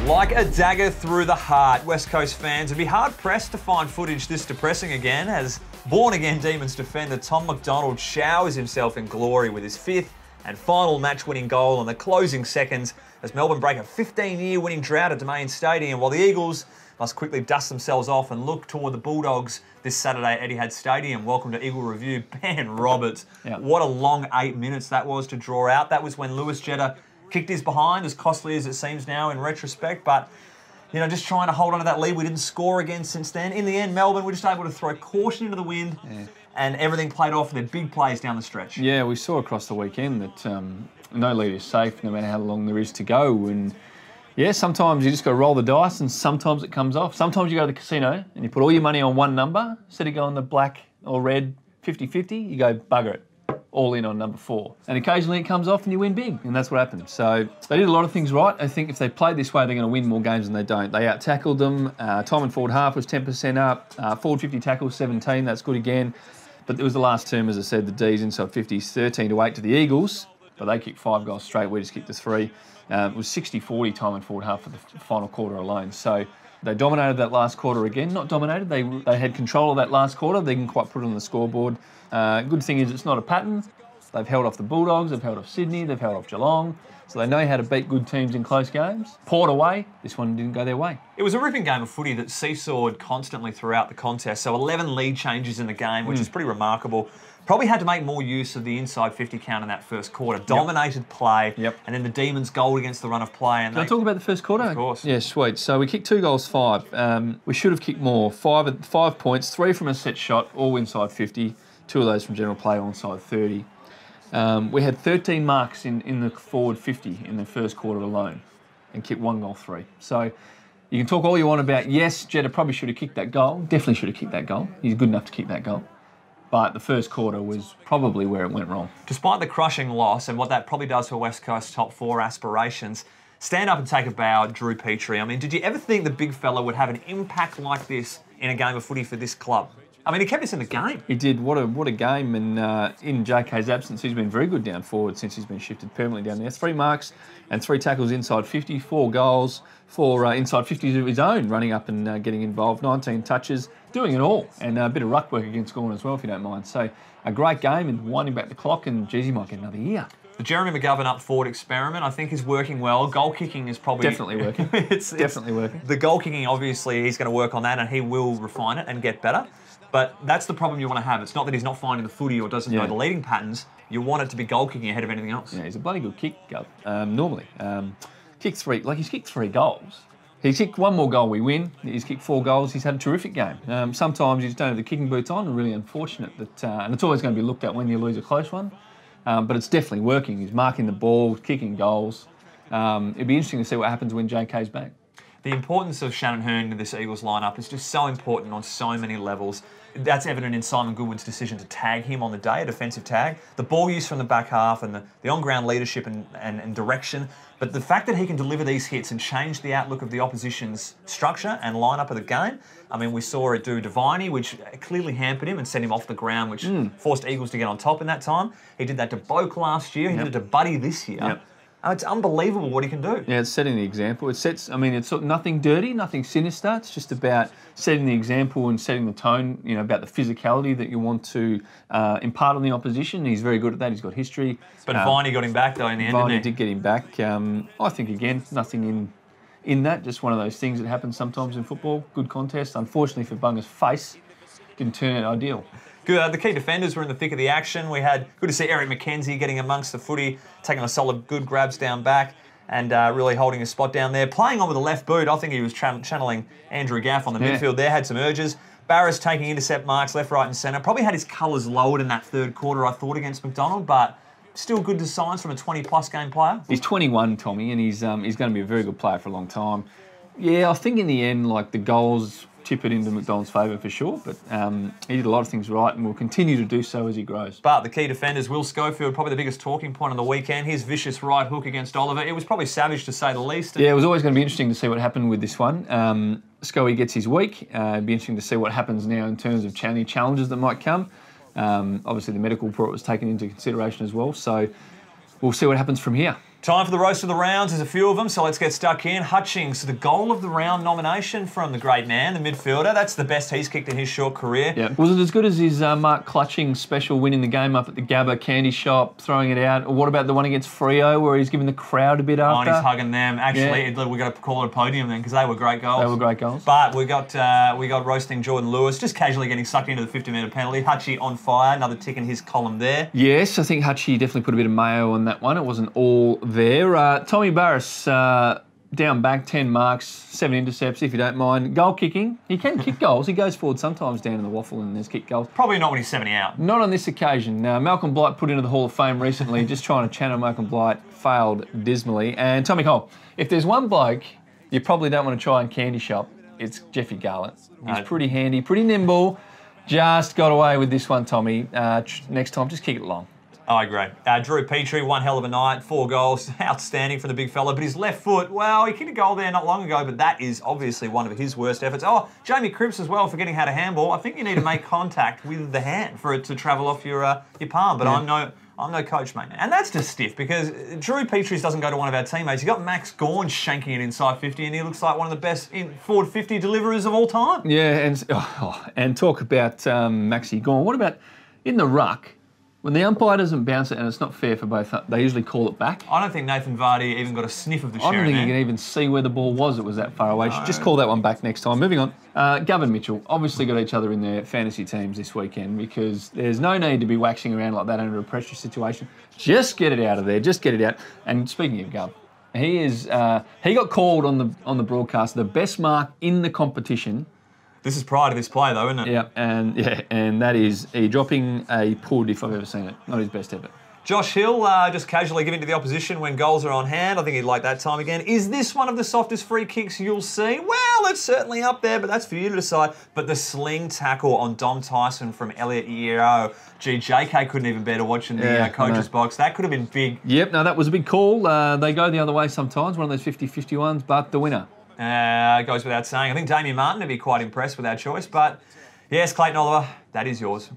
Like a dagger through the heart, West Coast fans would be hard-pressed to find footage this depressing again as born-again Demons defender Tom McDonald showers himself in glory with his fifth and final match-winning goal in the closing seconds as Melbourne break a 15-year winning drought at Domain Stadium, while the Eagles must quickly dust themselves off and look toward the Bulldogs this Saturday at Etihad Stadium. Welcome to Eagle Review, Ben Roberts. Yep. What a long 8 minutes that was to draw out. That was when Lewis Jetta kicked his behind, as costly as it seems now in retrospect, but you know, just trying to hold on to that lead. We didn't score again since then. In the end, Melbourne were just able to throw caution into the wind, and everything played off with their big plays down the stretch. Yeah, we saw across the weekend that no lead is safe, no matter how long there is to go. And yeah, sometimes you just got to roll the dice, and sometimes it comes off. Sometimes you go to the casino and you put all your money on one number. Instead of going the black or red 50-50, you go bugger it, all in on number 4. And occasionally it comes off and you win big, and that's what happened. So they did a lot of things right. I think if they played this way, they're going to win more games than they don't. They out-tackled them. Time and forward half was 10% up. Forward 50 tackles, 17. That's good again. But there was the last term, as I said, the D's inside 50s, 13-8 to the Eagles. But they kicked 5 goals straight. We just kicked the 3. It was 60-40 time and forward half for the final quarter alone. So they dominated that last quarter again. Not dominated, they had control of that last quarter. They didn't quite put it on the scoreboard. Good thing is it's not a pattern. They've held off the Bulldogs, they've held off Sydney, they've held off Geelong. So they know how to beat good teams in close games. Port away, this one didn't go their way. It was a ripping game of footy that seesawed constantly throughout the contest. So 11 lead changes in the game, which is pretty remarkable. Probably had to make more use of the inside 50 count in that first quarter. Dominated play, and then the Demons goal against the run of play. And Can I talk about the first quarter? Of course. Yeah, sweet. So we kicked 2 goals, 5. We should have kicked more. 5 points, 3 from a set shot, all inside 50. 2 of those from general play, all inside 30. We had 13 marks in the forward 50 in the first quarter alone and kicked 1 goal, 3. So you can talk all you want about, yes, Jetta probably should have kicked that goal. Definitely should have kicked that goal. He's good enough to kick that goal. But the first quarter was probably where it went wrong. Despite the crushing loss and what that probably does for West Coast top 4 aspirations, stand up and take a bow at Drew Petrie. I mean, did you ever think the big fella would have an impact like this in a game of footy for this club? I mean, he kept us in the game. He did. What a game. And in JK's absence, he's been very good down forward since he's been shifted permanently down there. 3 marks and 3 tackles inside 50, 4 goals, 4 inside 50s of his own, running up and getting involved, 19 touches, doing it all. And a bit of ruck work against Gorn as well, if you don't mind. So a great game and winding back the clock, and geez, he might get another year. The Jeremy McGovern up forward experiment, I think, is working well. Goal kicking is probably... Definitely working. It's definitely working. The goal kicking, obviously, he's going to work on that and he will refine it and get better. But that's the problem you want to have. It's not that he's not finding the footy or doesn't know the leading patterns. You want it to be goal kicking ahead of anything else. Yeah, he's a bloody good kick, Gov. Normally. Kicked 3, like he's kicked 3 goals. He's kicked 1 more goal, we win. He's kicked 4 goals. He's had a terrific game. Sometimes you just don't have the kicking boots on, and really unfortunate that, and it's always going to be looked at when you lose a close one. But it's definitely working. He's marking the ball, kicking goals. It'd be interesting to see what happens when JK's back. The importance of Shannon Hurn in this Eagles lineup is just so important on so many levels. That's evident in Simon Goodwin's decision to tag him on the day, a defensive tag. The ball use from the back half and the on-ground leadership and direction. But the fact that he can deliver these hits and change the outlook of the opposition's structure and lineup of the game, I mean, we saw it do to Viney, which clearly hampered him and sent him off the ground, which forced Eagles to get on top in that time. He did that to Boak last year. He did it to Buddy this year. It's unbelievable what he can do. Yeah, it's setting the example. It sets, I mean, it's nothing dirty, nothing sinister. It's just about setting the example and setting the tone, you know, about the physicality that you want to impart on the opposition. He's very good at that. He's got history. But Viney got him back, though, in the end, Viney didn't he? did get him back. I think, again, nothing in that. Just one of those things that happens sometimes in football. Good contest. Unfortunately for Bunga's face, didn't turn out ideal. Good. The key defenders were in the thick of the action. We had good to see Eric McKenzie getting amongst the footy, taking a solid good grabs down back and really holding his spot down there. Playing on with the left boot, I think he was channeling Andrew Gaff on the midfield there, had some urges. Barris taking intercept marks left, right and centre. Probably had his colours lowered in that third quarter, I thought, against McDonald, but still good signs from a 20-plus game player. He's 21, Tommy, and he's going to be a very good player for a long time. Yeah, I think in the end, like, the goals tip it into McDonald's favour for sure, but he did a lot of things right and will continue to do so as he grows. But the key defenders, Will Schofield, probably the biggest talking point on the weekend. His vicious right hook against Oliver. It was probably savage to say the least. Yeah, it was always going to be interesting to see what happened with this one. Scoey gets his week. It'd be interesting to see what happens now in terms of any challenges that might come. Obviously, the medical report was taken into consideration as well, so we'll see what happens from here. Time for the roast of the rounds. There's a few of them, so let's get stuck in. Hutchings, the goal of the round nomination from the great man, the midfielder. That's the best he's kicked in his short career. Yeah. Was it as good as his Mark Clutching special winning the game up at the Gabba Candy Shop, throwing it out? Or what about the one against Freo where he's giving the crowd a bit after? Oh, and he's hugging them. Actually, we got to call it a podium then because they were great goals. They were great goals. But we got roasting Jordan Lewis, just casually getting sucked into the 50-metre penalty. Hutchie on fire, another tick in his column there. Yes, I think Hutchie definitely put a bit of mayo on that one. It wasn't all there. Tommy Barris, down back, 10 marks, 7 intercepts, if you don't mind. Goal kicking. He can kick goals. He goes forward sometimes down in the waffle and there's kick goals. Probably not when he's 70 out. Not on this occasion. Malcolm Blight put into the Hall of Fame recently, just trying to channel Malcolm Blight, failed dismally. And Tommy Cole, if there's one bloke you probably don't want to try and candy shop, it's Jeffrey Garlett. He's pretty handy, pretty nimble. Just got away with this one, Tommy. Next time, just kick it long. I agree. Drew Petrie, one hell of a night, 4 goals, outstanding from the big fella. But his left foot, well, he kicked a goal there not long ago, but that is obviously one of his worst efforts. Oh, Jamie Cripps as well, forgetting how to handball. I think you need to make contact with the hand for it to travel off your palm. But yeah. I'm no coach, mate. And that's just stiff because Drew Petrie doesn't go to one of our teammates. You've got Max Gawn shanking it inside 50, and he looks like one of the best forward 50 deliverers of all time. Yeah, and talk about Maxi Gawn. What about in the ruck? When the umpire doesn't bounce it and it's not fair for both, they usually call it back. I don't think Nathan Vardy even got a sniff of the share. I don't think he can even see where the ball was. It was that far away. No. Should just call that one back next time. Moving on. Gavin Mitchell obviously got each other in their fantasy teams this weekend because there's no need to be waxing around like that under a pressure situation. Just get it out of there. Just get it out. And speaking of Gov, he got called on the broadcast the best mark in the competition. This is prior to this play, though, isn't it? Yeah, and that is dropping a pud if I've ever seen it. Not his best effort. Josh Hill just casually giving to the opposition when goals are on hand. I think he'd like that time again. Is this one of the softest free kicks you'll see? Well, it's certainly up there, but that's for you to decide. But the sling tackle on Dom Tyson from Elliot Yeo. Gee, JK couldn't even bear to watch in the coach's box. That could have been big. Yep, no, that was a big call. They go the other way sometimes, one of those 50-50 ones, but the winner. Goes without saying. I think Damien Martin would be quite impressed with our choice. But yes, Clayton Oliver, that is yours.